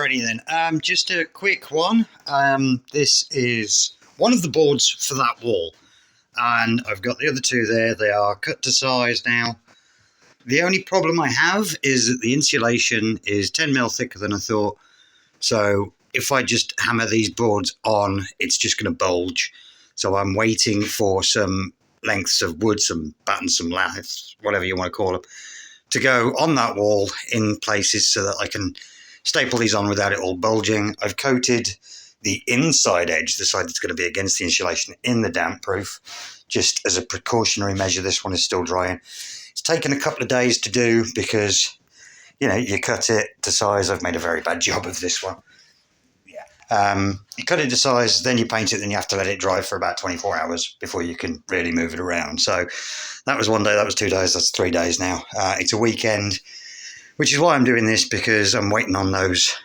Alrighty then, just a quick one. This is one of the boards for that wall, and I've got the other two there. They are cut to size now. The only problem I have is that the insulation is 10mm thicker than I thought, so if I just hammer these boards on, it's just going to bulge. So I'm waiting for some lengths of wood, some battens, some laths, whatever you want to call them, to go on that wall in places so that I can staple these on without it all bulging. I've coated the inside edge, the side that's going to be against the insulation, in the damp proof, just as a precautionary measure. This one is still drying. It's taken a couple of days to do because, you know, you cut it to size. I've made a very bad job of this one. You cut it to size, then you paint it, then you have to let it dry for about 24 hours before you can really move it around. So that was 1 day, that was 2 days, that's 3 days now. It's a weekend, which is why I'm doing this, because I'm waiting on those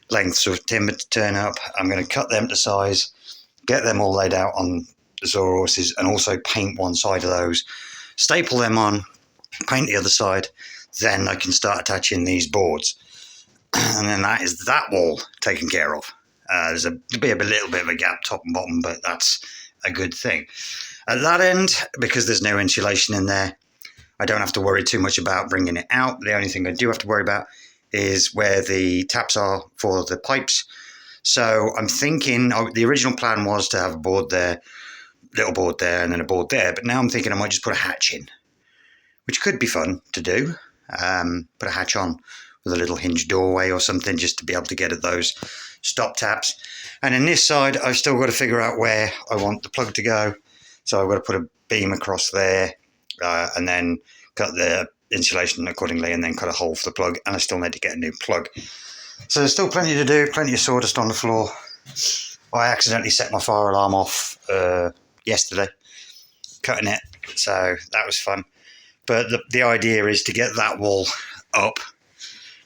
lengths of timber to turn up. I'm going to cut them to size, get them all laid out on the sawhorses, and also paint one side of those, staple them on, paint the other side, then I can start attaching these boards. And then that is that wall taken care of. There'll be a little bit of a gap top and bottom, but that's a good thing. At that end, because there's no insulation in there, I don't have to worry too much about bringing it out. The only thing I do have to worry about is where the taps are for the pipes. So I'm thinking, the original plan was to have a board there, little board there, and then a board there. But now I'm thinking I might just put a hatch in, which could be fun to do. Put a hatch on with a little hinged doorway or something, just to be able to get at those stop taps. And in this side, I've still got to figure out where I want the plug to go. So I've got to put a beam across there, and then cut the insulation accordingly, and then cut a hole for the plug. And I still need to get a new plug. So there's still plenty to do, plenty of sawdust on the floor. I accidentally set my fire alarm off yesterday, cutting it. So that was fun. But the idea is to get that wall up,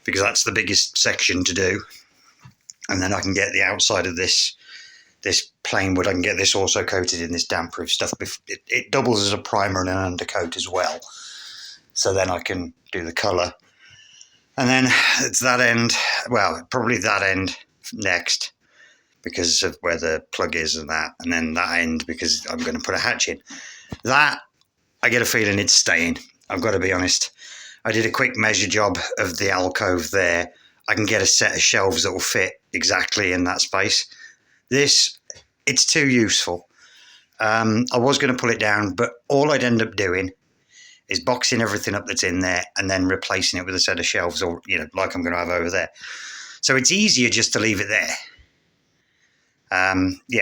because that's the biggest section to do. And then I can get the outside of this plain wood, I can get this also coated in this damp-proof stuff. It doubles as a primer and an undercoat as well. So then I can do the colour. And then it's that end, well, probably that end next, because of where the plug is and that. And then that end, because I'm going to put a hatch in. That, I get a feeling it's staying. I've got to be honest. I did a quick measure job of the alcove there. I can get a set of shelves that will fit exactly in that space. This, it's too useful. I was going to pull it down, but all I'd end up doing is boxing everything up that's in there and then replacing it with a set of shelves, or, you know, like I'm going to have over there. So it's easier just to leave it there.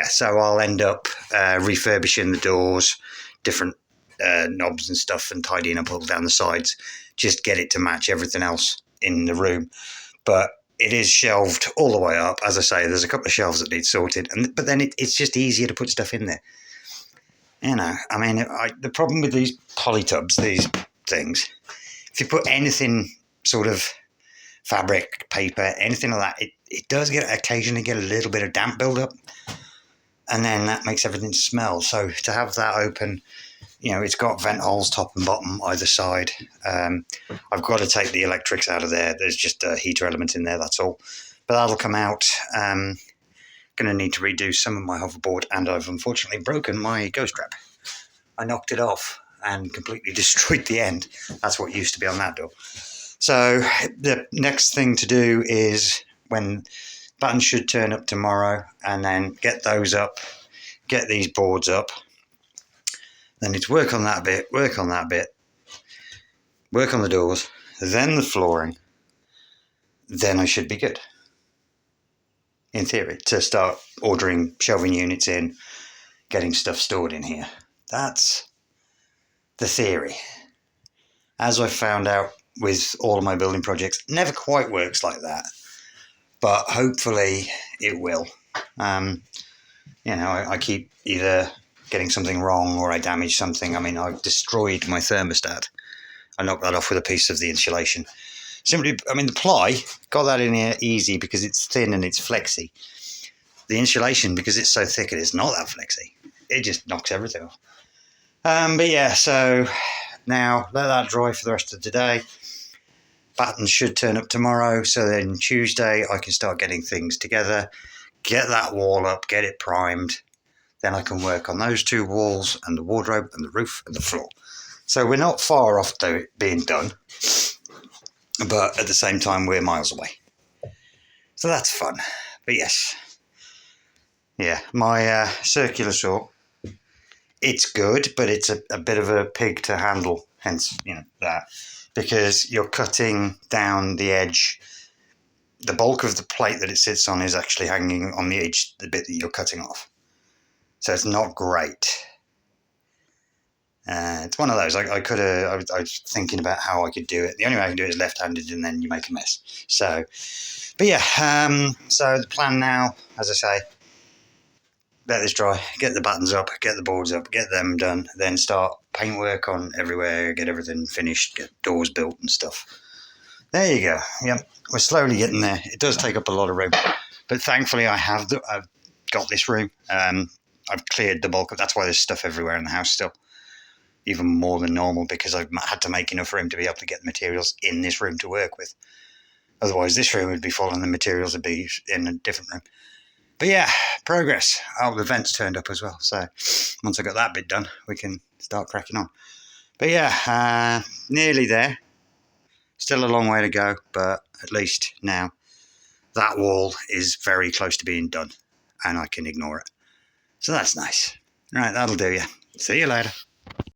So I'll end up refurbishing the doors, different knobs and stuff, and tidying up all down the sides. Just get it to match everything else in the room. But it is shelved all the way up. As I say, there's a couple of shelves that need sorted, but then it's just easier to put stuff in there. You know, I mean, the problem with these polytubs, these things, if you put anything sort of fabric, paper, anything like that, it does occasionally get a little bit of damp buildup, and then that makes everything smell. So to have that open, you know, it's got vent holes top and bottom either side. I've got to take the electrics out of there. There's just a heater element in there, that's all. But that'll come out. Going to need to redo some of my hoverboard, and I've unfortunately broken my ghost trap. I knocked it off and completely destroyed the end. That's what used to be on that door. So the next thing to do is, when buttons should turn up tomorrow, and then get those up, get these boards up. Then it's work on that bit, work on that bit, work on the doors, then the flooring. Then I should be good, in theory, to start ordering shelving units in, getting stuff stored in here. That's the theory. As I found out with all of my building projects, never quite works like that, but hopefully it will. You know, I keep either getting something wrong or I damage something. I mean, I've destroyed my thermostat. I knocked that off with a piece of the insulation. Simply, I mean, the ply, got that in here easy because it's thin and it's flexy. The insulation, because it's so thick, it's not that flexy. It just knocks everything off. But yeah, so now let that dry for the rest of today. battens should turn up tomorrow, so then Tuesday I can start getting things together, get that wall up, get it primed. Then I can work on those 2 walls and the wardrobe and the roof and the floor. So we're not far off being done, but at the same time we're miles away. So that's fun. But yes, yeah, my circular saw, it's good, but it's a bit of a pig to handle, hence, that. Because you're cutting down the edge. The bulk of the plate that it sits on is actually hanging on the edge, the bit that you're cutting off. So it's not great. It's one of those. I was thinking about how I could do it. The only way I can do it is left-handed, and then you make a mess. So, but yeah. So the plan now, as I say, let this dry, get the battens up, get the boards up, get them done, then start paintwork on everywhere, get everything finished, get doors built and stuff. There you go. Yep, we're slowly getting there. It does take up a lot of room, but thankfully I've got this room. I've cleared the bulk of. That's why there's stuff everywhere in the house still, even more than normal, because I've had to make enough room to be able to get the materials in this room to work with. Otherwise, this room would be full and the materials would be in a different room. But yeah, progress. Oh, the vents turned up as well. So once I got that bit done, we can start cracking on. But yeah, nearly there. Still a long way to go, but at least now that wall is very close to being done and I can ignore it. So that's nice. Right, that'll do you. See you later.